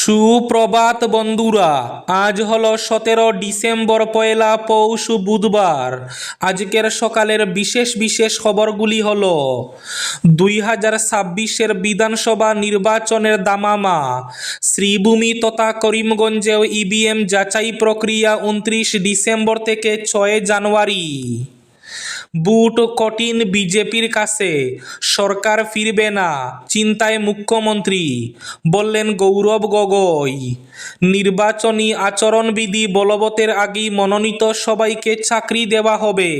সুপ্রভাত বন্ধুরা, আজ হলো 17 ডিসেম্বর, পয়লা পৌষ, বুধবার। আজকের সকালের বিশেষ বিশেষ খবরগুলি হলো 2026-এর বিধানসভা নির্বাচনের দামামা, শ্রীভূমি তথা করিমগঞ্জেও ইভিএম যাচাই প্রক্রিয়া 29 ডিসেম্বর থেকে 6 জানুয়ারি। বুট কঠিন বিজেপির কাছে, সরকার ফিরবে না, চিন্তায় মুখ্যমন্ত্রী, বললেন গৌরব গগৈ। নির্বাচনী আচরণবিধি বলবতের আগেই মনোনীত সবাইকে চাকরি দেওয়া হবে।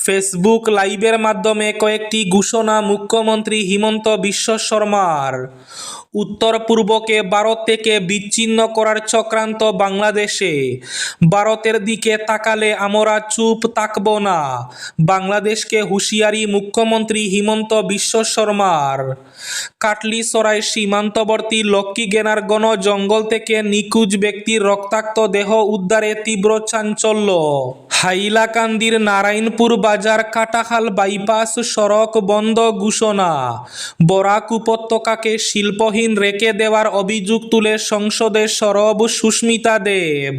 ফেসবুক লাইভের মাধ্যমে কয়েকটি ঘোষণা মুখ্যমন্ত্রী হিমন্ত বিশ্ব শর্মার। উত্তর পূর্বকে ভারত থেকে বিচ্ছিন্ন করার চক্রান্ত বাংলাদেশে, ভারতের দিকে তাকালে আমরা চুপ থাকব না, বাংলাদেশকে হুঁশিয়ারি মুখ্যমন্ত্রী হিমন্ত বিশ্ব শর্মার। কাটলীছড়াই সীমান্তবর্তী লক্ষ্মীগেনারগণ জঙ্গল থেকে নিখোঁজ ব্যক্তির রক্তাক্ত দেহ উদ্ধারে তীব্র চাঞ্চল্য। হাইলাকান্দির নারায়ণপুর বাজার কাটাখাল বাইপাস সড়ক বন্ধ ঘোষণা। বরাক উপত্যকাকে শিল্পহীন রেখে দেওয়ার অভিযোগ তুলে সংসদে সরব সুস্মিতা দেব।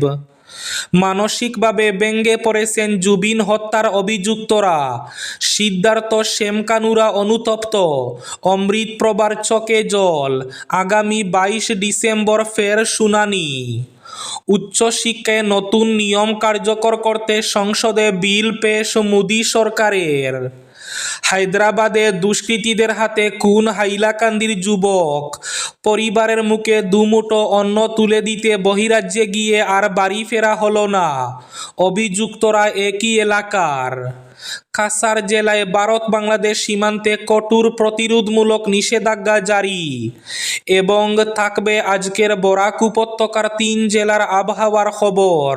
মানসিকভাবে ভেঙে পড়েছেন জুবিন হত্যার অভিযুক্তরা, সিদ্ধার্থ শ্যামকানুরা অনুতপ্ত, অমৃতপ্রভার চোখে জল। আগামী 22 ডিসেম্বর ফের শুনানি। উচ্চশিক্ষায় নতুন নিয়ম কার্যকর করতে সংসদে বিল পেশ মোদী সরকারের। হায়দ্রাবাদে দুষ্কৃতীদের হাতে খুন হাইলাকান্দির যুবক, পরিবারের মুখে দুমুঠো অন্ন তুলে দিতে বহিরাজ্যে গিয়ে আর বাড়ি ফেরা হলো না, অভিযুক্তরা একই এলাকার। কাছাড় জেলায় ভারত বাংলাদেশ সীমান্তে কঠোর প্রতিরোধমূলক নিষেধাজ্ঞা জারি এবং থাকবে আজকের বরাক উপত্যকার 3 জেলার আবহাওয়ার খবর।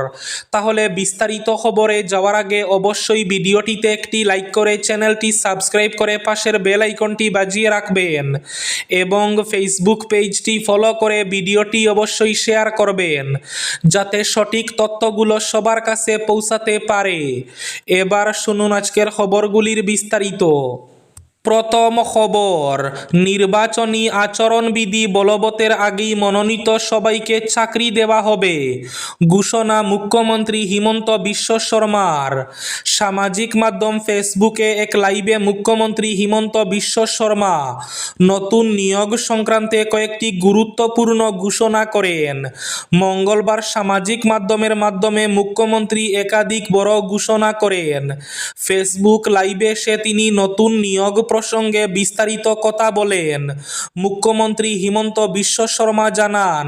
তাহলে বিস্তারিত খবরে যাওয়ার আগে অবশ্যই ভিডিওটিতে একটি লাইক করে চ্যানেলটি সাবস্ক্রাইব করে পাশের বেল আইকনটি বাজিয়ে রাখবেন এবং ফেসবুক পেজটি ফলো করে ভিডিওটি অবশ্যই শেয়ার করবেন যাতে সঠিক তথ্যগুলো সবার কাছে পৌঁছাতে পারে। এবার শুনুন আজকের খবরগুলির বিস্তারিত। প্রথম খবর, নির্বাচনী আচরণবিধি বলবতের আগেই মনোনীত সবাইকে চাকরি দেওয়া হবে, ঘোষণা মুখ্যমন্ত্রী হিমন্ত বিশ্ব শর্মার। সামাজিক মাধ্যম ফেসবুকে এক লাইভে মুখ্যমন্ত্রী হিমন্ত বিশ্ব শর্মা নতুন নিয়োগ সংক্রান্তে কয়েকটি গুরুত্বপূর্ণ ঘোষণা করেন। মঙ্গলবার সামাজিক মাধ্যমের মাধ্যমে মুখ্যমন্ত্রী একাধিক বড় ঘোষণা করেন। ফেসবুক লাইভে এসে তিনি নতুন নিয়োগ প্রসঙ্গে বিস্তারিত কথা বলেন। মুখ্যমন্ত্রী হিমন্ত বিশ্ব শর্মা জানান,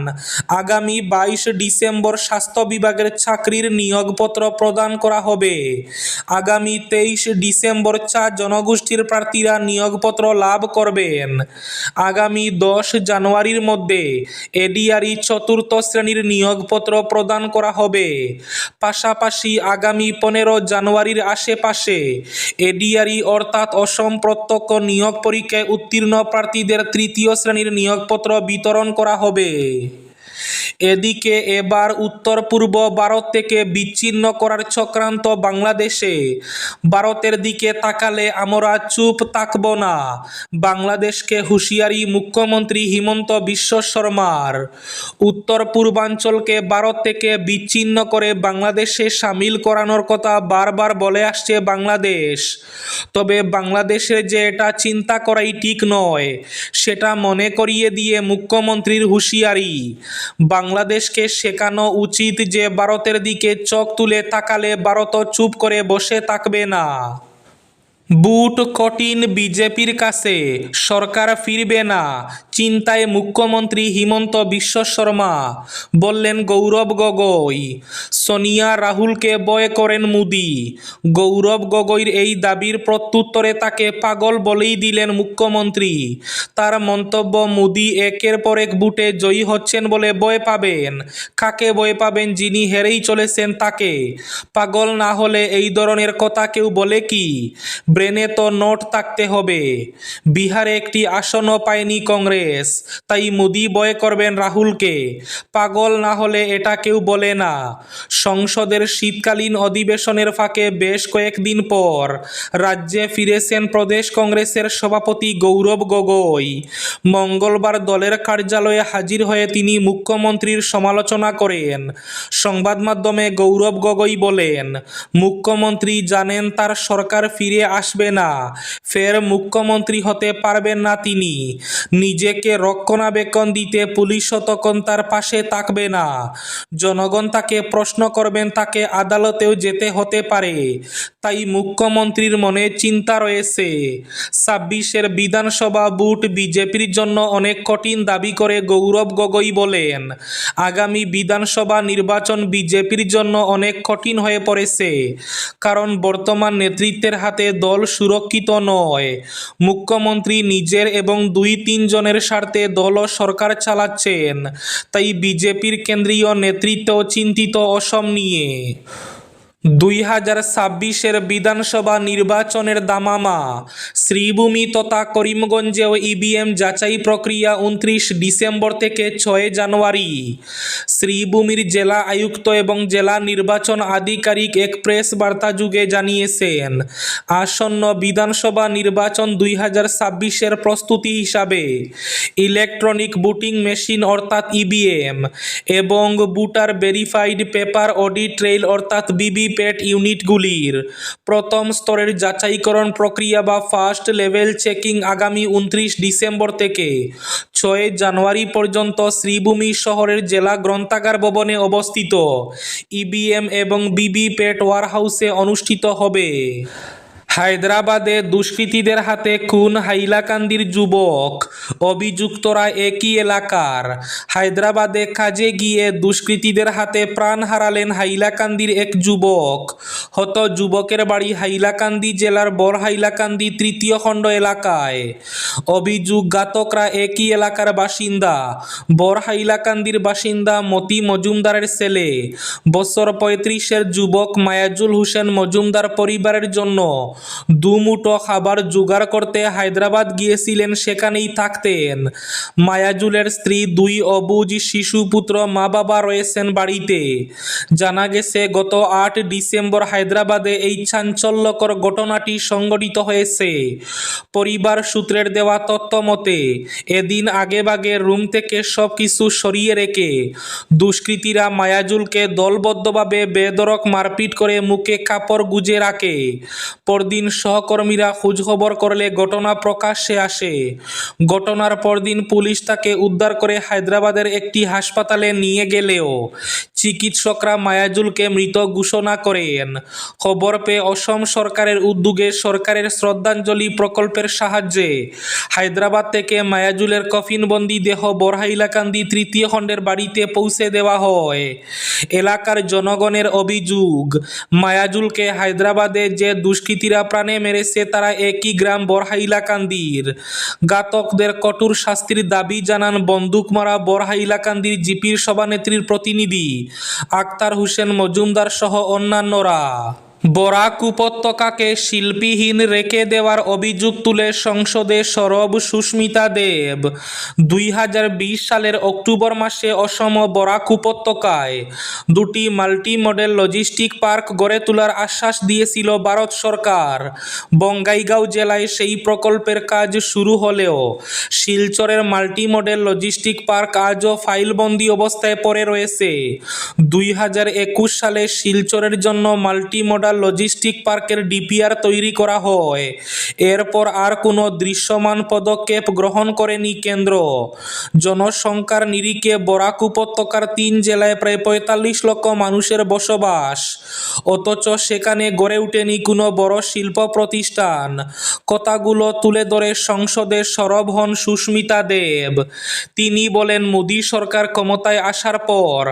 আগামী 22 ডিসেম্বর স্বাস্থ্য বিভাগের চাকরির নিয়োগপত্র প্রদান করা হবে। আগামী 23 ডিসেম্বর 4 জনগোষ্ঠীর প্রার্থীরা নিয়োগপত্র লাভ করবেন। আগামী 10 জানুয়ারির মধ্যে এডিআরই 4র্থ শ্রেণীর নিয়োগপত্র প্রদান করা হবে। পাশাপাশি আগামী 15 জানুয়ারির আশেপাশে এডিআরই অর্থাৎ অসম প্রত্যক্ষ নিয়োগ পরীক্ষায় উত্তীর্ণ প্রার্থীদের 3য় শ্রেণীর নিয়োগপত্র বিতরণ করা হবে। এদিকে এবার উত্তর পূর্ব ভারত থেকে বিচ্ছিন্ন করার চক্রান্ত বাংলাদেশে, ভারতের দিকে তাকালে আমরা চুপ থাকব না, বাংলাদেশকে হুঁশিয়ারি মুখ্যমন্ত্রী হিমন্ত বিশ্ব শর্মার। উত্তর পূর্বাঞ্চলকে ভারত থেকে বিচ্ছিন্ন করে বাংলাদেশে সামিল করানোর কথা বারবার বলে আসছে বাংলাদেশ। তবে বাংলাদেশের যে এটা চিন্তা করাই ঠিক নয় সেটা মনে করিয়ে দিয়ে মুখ্যমন্ত্রীর হুঁশিয়ারি। বাংলাদেশকে শেখানো উচিত যে ভারতের দিকে চোখ তুলে তাকালে ভারতও চুপ করে বসে থাকবে না। বুট কঠিন বিজেপির কাছে, সরকার ফিরবে না, চিন্তায় মুখ্যমন্ত্রী হিমন্ত বিশ্ব শর্মা, বললেন গৌরব গগৈ। সোনিয়া রাহুলকে ভয় করেন মোদী। গৌরব গগৈর এই দাবির প্রত্যুত্তরে তাকে পাগল বলেই দিলেন মুখ্যমন্ত্রী। তার মন্তব্য, মোদী একের পর এক বুটে জয়ী হচ্ছেন বলে ভয় পাবেন। কাকে ভয় পাবেন? যিনি হেরেই চলেছেন তাকে। পাগল না হলে এই ধরনের কথা কেউ বলে কি? ব্রেনে তো নোট থাকতে হবে। বিহারে একটি আসনও পায়নি কংগ্রেস, তাই মোদি বয় করবেন রাহুলকে। পাগল না হলে এটা কেউ বলে না। সংসদের শীতকালীন অধিবেশনের ফাঁকে বেশ কয়েকদিন পর রাজ্যে ফিরেছেন প্রদেশ কংগ্রেসের সভাপতি গৌরব গগৈ। মঙ্গলবার দলের কার্যালয়ে হাজির হয়ে তিনি মুখ্যমন্ত্রীর সমালোচনা করেন। সংবাদ মাধ্যমে গৌরব গগৈ বলেন, মুখ্যমন্ত্রী জানেন তার সরকার ফিরে আসবে না, ফের মুখ্যমন্ত্রী হতে পারবেন না তিনি। নিজেকে রক্ষণাবেক্ষণ দিতে পুলিশও তখন তার পাশে থাকবে না। জনগণ তাকে প্রশ্ন করবেন, তাকে আদালতেও যেতে হতে পারে। তাই মুখ্যমন্ত্রীর মনে চিন্তা রয়েছে। ২৬-এর বিধানসভা ভোট বিজেপির জন্য অনেক কঠিন দাবি করে গৌরব গগৈ বলেন, আগামী বিধানসভা নির্বাচন বিজেপির জন্য অনেক কঠিন হয়ে পড়েছে, কারণ বর্তমান নেতৃত্বের হাতে দল সুরক্ষিত নয়। মুখ্যমন্ত্রী নিজের এবং ২-৩ জনের স্বার্থে দল ও সরকার চালাচ্ছেন, তাই বিজেপির কেন্দ্রীয় নেতৃত্ব চিন্তিত অসম নিয়ে। ২০২৬-এর বিধানসভা নির্বাচনের দামামা। শ্রীভূমি তথা করিমগঞ্জেও ইভিএম যাচাই প্রক্রিয়া ২৯ ডিসেম্বর থেকে ৬ জানুয়ারি। শ্রীভূমির জেলা আয়ুক্ত এবং জেলা নির্বাচন আধিকারিক এক প্রেস বার্তাযোগে জানিয়েছেন, আসন্ন বিধানসভা নির্বাচন ২০২৬-এর প্রস্তুতি হিসাবে ইলেকট্রনিক ভোটিং মেশিন অর্থাৎ ইভিএম এবং voter verified paper audit trail অর্থাৎ ভিভিপ্যাট ইউনিটগুলির প্রথম স্তরের যাচাইকরণ প্রক্রিয়া বা ফার্স্ট লেভেল চেকিং আগামী ২৯ ডিসেম্বর থেকে ৬ জানুয়ারি পর্যন্ত শ্রীভূমি শহরের জেলা গ্রন্থাগার ভবনে অবস্থিত ইভিএম এবং ভিভিপ্যাট ওয়ারহাউসে অনুষ্ঠিত হবে। হায়দ্রাবাদে দুষ্কৃতীদের হাতে খুন হাইলাকান্দির যুবক, অভিযুক্তরা একই এলাকার। হায়দ্রাবাদে কাজে গিয়ে দুষ্কৃতীদের হাতে প্রাণ হারালেন হাইলাকান্দির এক যুবক। হত যুবকের বাড়ি হাইলাকান্দি জেলার বড়হাইলাকান্দি ৩য় খণ্ড এলাকায়। অভিযোগঘাতকরা একই এলাকার বাসিন্দা। বড়হাইলাকান্দির বাসিন্দা মতি মজুমদারের ছেলে। বছর ৩৫-এর যুবক মায়াজুল হোসেন মজুমদার পরিবারের জন্য দুমুঠো খাবার জোগাড় করতে হায়দ্রাবাদ গিয়েছিলেন, সেখানেই থাকতেন। মায়াজুলের স্ত্রী, ২ অবুঝ শিশু পুত্র, মা বাবা রয়েছেন বাড়িতে। জানা গেছে, গত ৮ ডিসেম্বর হায়দ্রাবাদে এই চাঞ্চল্যকর ঘটনাটি সংঘটিত হয়েছে। পরিবার সূত্রের দেওয়া তথ্য মতে, এদিন আগেভাগে রুম থেকে সব কিছু সরিয়ে রেখে দুষ্কৃতীরা মায়াজুলকে দলবদ্ধভাবে বেধড়ক মারপিট করে মুখে কাপড় গুজে রাখে। পরদিন সহকর্মীরা খোঁজখবর করলে ঘটনা প্রকাশ্যে আসে। ঘটনার পরদিন পুলিশ তাকে উদ্ধার করে হায়দ্রাবাদের একটি হাসপাতালে নিয়ে গেলেও চিকিৎসকরা মায়াজুলকে মৃত ঘোষণা করেন। খবর পেয়ে অসম সরকারের উদ্যোগে সরকারের শ্রদ্ধাঞ্জলি প্রকল্পের সাহায্যে হায়দ্রাবাদ থেকে মায়াজুলের কফিনবন্দি দেহ বড়হাইলাকান্দি ৩য় খণ্ডের বাড়িতে পৌঁছে দেওয়া হয়। এলাকার জনগণের অভিযোগ, মায়াজুলকে হায়দ্রাবাদে যে দুষ্কৃতীরা প্রাণে মেরেছে তারা একই গ্রাম বড়হাইলাকান্দির। ঘাতকদের কঠোর শাস্তির দাবি জানান বন্দুকমারা বড়হাইলাকান্দির জিপির সভানেত্রীর প্রতিনিধি আক্তার হোসেন মজুমদার সহ অন্যান্যরা। বরাক উপত্যকাকে শিল্পীহীন রেখে দেওয়ার অভিযোগ তুলে সংসদে সরব সুস্মিতা দেব। ২০২০ সালের অক্টোবর মাসে অসম বরাক উপত্যকায় ২টি মাল্টি মডেল লজিস্টিক পার্ক গড়ে তোলার আশ্বাস দিয়েছিল ভারত সরকার। বঙ্গাইগাঁও জেলায় সেই প্রকল্পের কাজ শুরু হলেও শিলচরের মাল্টি মডেল লজিস্টিক পার্ক আজও ফাইলবন্দি অবস্থায় পড়ে রয়েছে। ২০২১ সালে শিলচরের জন্য মাল্টি মডেল লজিস্টিক পার্কের ডিপিআর তৈরি করা হয়। এরপর আর কোনো দৃশ্যমান পদক্ষেপ গ্রহণ করেনি কেন্দ্র। জনসংখ্যার নিরিখে বরাক উপত্যকার ৩ জেলায় প্রায় ৪৫ লক্ষ মানুষের বসবাস, অথচ সেখানে গড়ে ওঠেনি কোনো বড় শিল্প প্রতিষ্ঠান। কথাগুলো তুলে ধরে সংসদে সরব হন সুস্মিতা দেব। তিনি বলেন, মোদী সরকার ক্ষমতায় আসার পর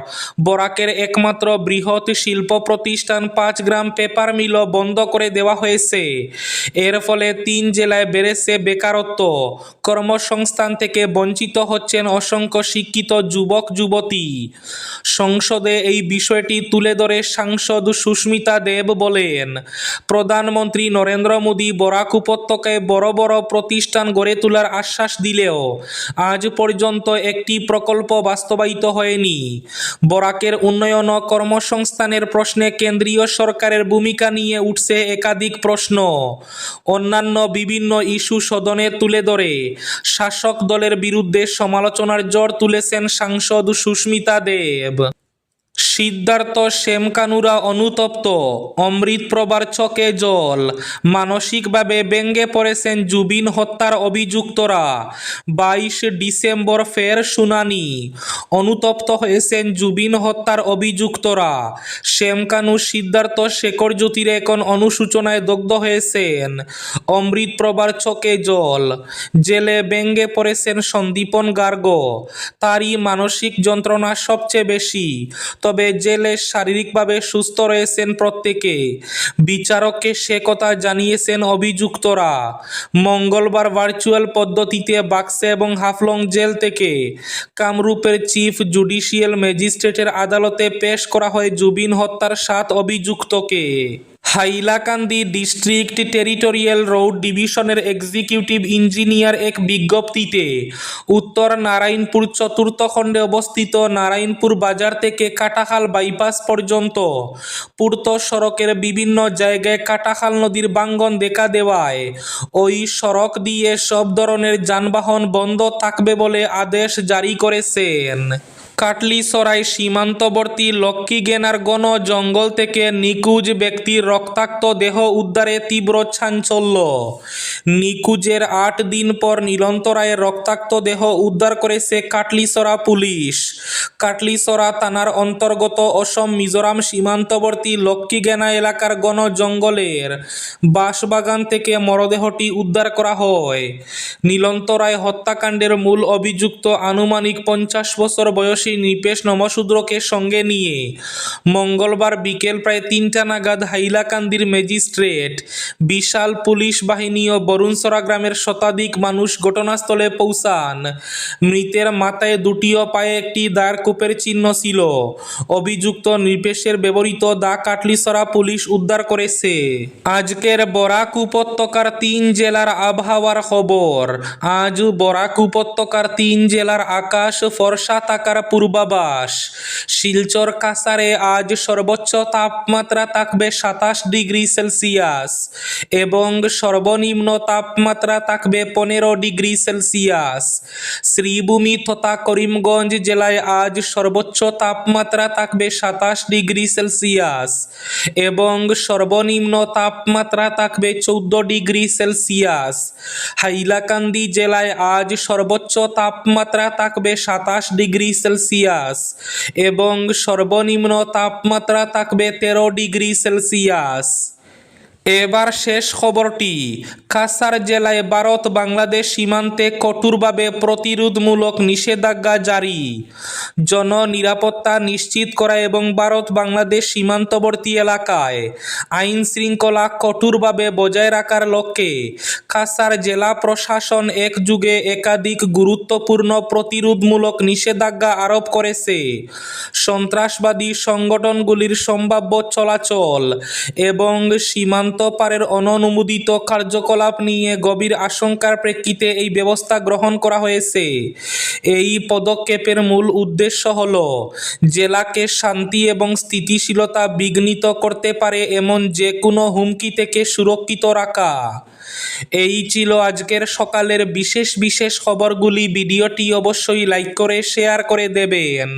বরাকের একমাত্র বৃহৎ শিল্প প্রতিষ্ঠান ৫ গ্রাম পেপার মিলও বন্ধ করে দেওয়া হয়েছে। এর ফলে ৩ জেলায় বেড়েছে বেকারত্ব, কর্মসংস্থান থেকে বঞ্চিত হচ্ছেন অসংখ্য শিক্ষিত যুবক যুবতী। সংসদে এই বিষয়টি তুলে ধরে সাংসদ সুস্মিতা দেব বলেন, প্রধানমন্ত্রী নরেন্দ্র মোদী বরাক উপত্যকায় বড় বড় প্রতিষ্ঠান গড়ে তোলার আশ্বাস দিলেও আজ পর্যন্ত একটি প্রকল্প বাস্তবায়িত হয়নি। বরাকের উন্নয়ন ও কর্মসংস্থানের প্রশ্নে কেন্দ্রীয় সরকারের ভূমিকা নিয়ে উঠছে একাধিক প্রশ্ন। অন্যান্য বিভিন্ন ইস্যু সদনে তুলে ধরে শাসক দলের বিরুদ্ধে সমালোচনার ঝড় তুলেছেন সাংসদ সুস্মিতা দেব। সিদ্ধার্থ শ্যামকানুরা অনুতপ্ত, অমৃত প্রভার চোখে জল, মানসিকভাবে ভেঙে পড়েছেন জুবিন হত্যার অভিযুক্তরা। 22 ডিসেম্বর ফের শুনানি, অনুতপ্ত হয়েছেন জুবিন হত্যার অভিযুক্তরা। শ্যামকানু, সিদ্ধার্থ, শেখর জ্যোতির এখন অনুশোচনায় দগ্ধ হয়েছেন। অমৃত প্রভার চোখে জল, জেলে ভেঙে পড়েছেন সন্দীপন গার্গ, তারই মানসিক যন্ত্রণা সবচেয়ে বেশি। তবে জেলে শারীরিকভাবে সুস্থ রয়েছেন প্রত্যেকে, বিচারককে সে কথা জানিয়েছেন অভিযুক্তরা। মঙ্গলবার ভার্চুয়াল পদ্ধতিতে বাক্সা এবং হাফলং জেল থেকে কামরূপের চিফ জুডিশিয়াল ম্যাজিস্ট্রেটের আদালতে পেশ করা হয় জুবিন হত্যার 7 অভিযুক্তকে। হাইলাকান্দি ডিস্ট্রিক্ট টেরিটোরিয়াল রোড ডিভিশনের এক্সিকিউটিভ ইঞ্জিনিয়ার এক বিজ্ঞপ্তিতে উত্তর নারায়ণপুর চতুর্থ খণ্ডে অবস্থিত নারায়ণপুর বাজার থেকে কাটাখাল বাইপাস পর্যন্ত পূর্ত সড়কের বিভিন্ন জায়গায় কাটাখাল নদীর ভাঙন দেখা দেওয়ায় ওই সড়ক দিয়ে সব ধরনের যানবাহন বন্ধ থাকবে বলে আদেশ জারি করেছেন। কাটলিছড়াই সীমান্তবর্তী লক্ষ্মীগেনার গণ জঙ্গল থেকে নিখোঁজ ব্যক্তির রক্তাক্ত দেহ উদ্ধারে তীব্র চাঞ্চল্য। নিখোঁজের 8 দিন পর নীলন্তরায়ের রক্তাক্ত দেহ উদ্ধার করেছে কাটলিছড়া পুলিশ। কাটলিছড়া থানার অন্তর্গত অসম মিজোরাম সীমান্তবর্তী লক্ষ্মীগেনা এলাকার গণ জঙ্গলের বাঁশবাগান থেকে মরদেহটি উদ্ধার করা হয়। নীলন্তরায় হত্যাকাণ্ডের মূল অভিযুক্ত আনুমানিক 50 বছর বয়সী নিপেশ নমশূদ্রকে সঙ্গে নিয়ে মঙ্গলবার বিকেল প্রায় 3টা নাগাদ হাইলাকান্দির ম্যাজিস্ট্রেট, বিশাল পুলিশ বাহিনী ও বরুণসরা গ্রামের শতাধিক মানুষ ঘটনাস্থলে পৌঁছান। মৃতের মাথায় 2টি ও পায়ে একটি দাঁড়কূপের চিহ্ন ছিল। অভিযুক্ত নিপেশের ব্যবহৃত দা কাটলিছড়া পুলিশ উদ্ধার করেছে। আজকের বরাক উপত্যকার 3 জেলার আবহাওয়ার খবর। আজ বরাক উপত্যকার 3 জেলার আকাশ ফর্সা থাকার পূর্বাভাস। শিলচর কাছাড়ে আজ সর্বোচ্চ তাপমাত্রা থাকবে 27 ডিগ্রি সেলসিয়াস এবং সর্বনিম্ন তাপমাত্রা থাকবে 15 ডিগ্রি সেলসিয়াস। শ্রীভূমি তথা করিমগঞ্জ জেলায় আজ সর্বোচ্চ তাপমাত্রা থাকবে 27 ডিগ্রি সেলসিয়াস এবং সর্বনিম্ন তাপমাত্রা থাকবে 14 ডিগ্রি সেলসিয়াস। হাইলাকান্দি জেলায় আজ সর্বোচ্চ তাপমাত্রা থাকবে 27 ডিগ্রি সেলসিয়াস এবং সর্বনিম্ন তাপমাত্রা থাকবে 13 ডিগ্রি সেলসিয়াস। এবার শেষ খবরটি। কাছাড় জেলায় ভারত বাংলাদেশ সীমান্তে কঠোরভাবে প্রতিরোধমূলক নিষেধাজ্ঞা জারি। জননিরাপত্তা নিশ্চিত করা এবং ভারত বাংলাদেশ সীমান্তবর্তী এলাকায় আইন শৃঙ্খলা কঠোরভাবে বজায় রাখার লক্ষ্যে কাছাড় জেলা প্রশাসন একযোগে একাধিক গুরুত্বপূর্ণ প্রতিরোধমূলক নিষেধাজ্ঞা আরোপ করেছে। সন্ত্রাসবাদী সংগঠনগুলির সম্ভাব্য চলাচল এবং সীমান্ত পারের অননুমোদিত কার্যকলাপ নিয়ে গভীর আশঙ্কার প্রেক্ষিতে এই ব্যবস্থা গ্রহণ করা হয়েছে। এই পদক্ষেপের মূল উদ্দেশ্য হল জেলাকে শান্তি এবং স্থিতিশীলতা বিঘ্নিত করতে পারে এমন যে কোনো হুমকি থেকে সুরক্ষিত রাখা। এই ছিল আজকের সকালের বিশেষ খবরগুলি। ভিডিওটি অবশ্যই লাইক করে শেয়ার করে দেবেন।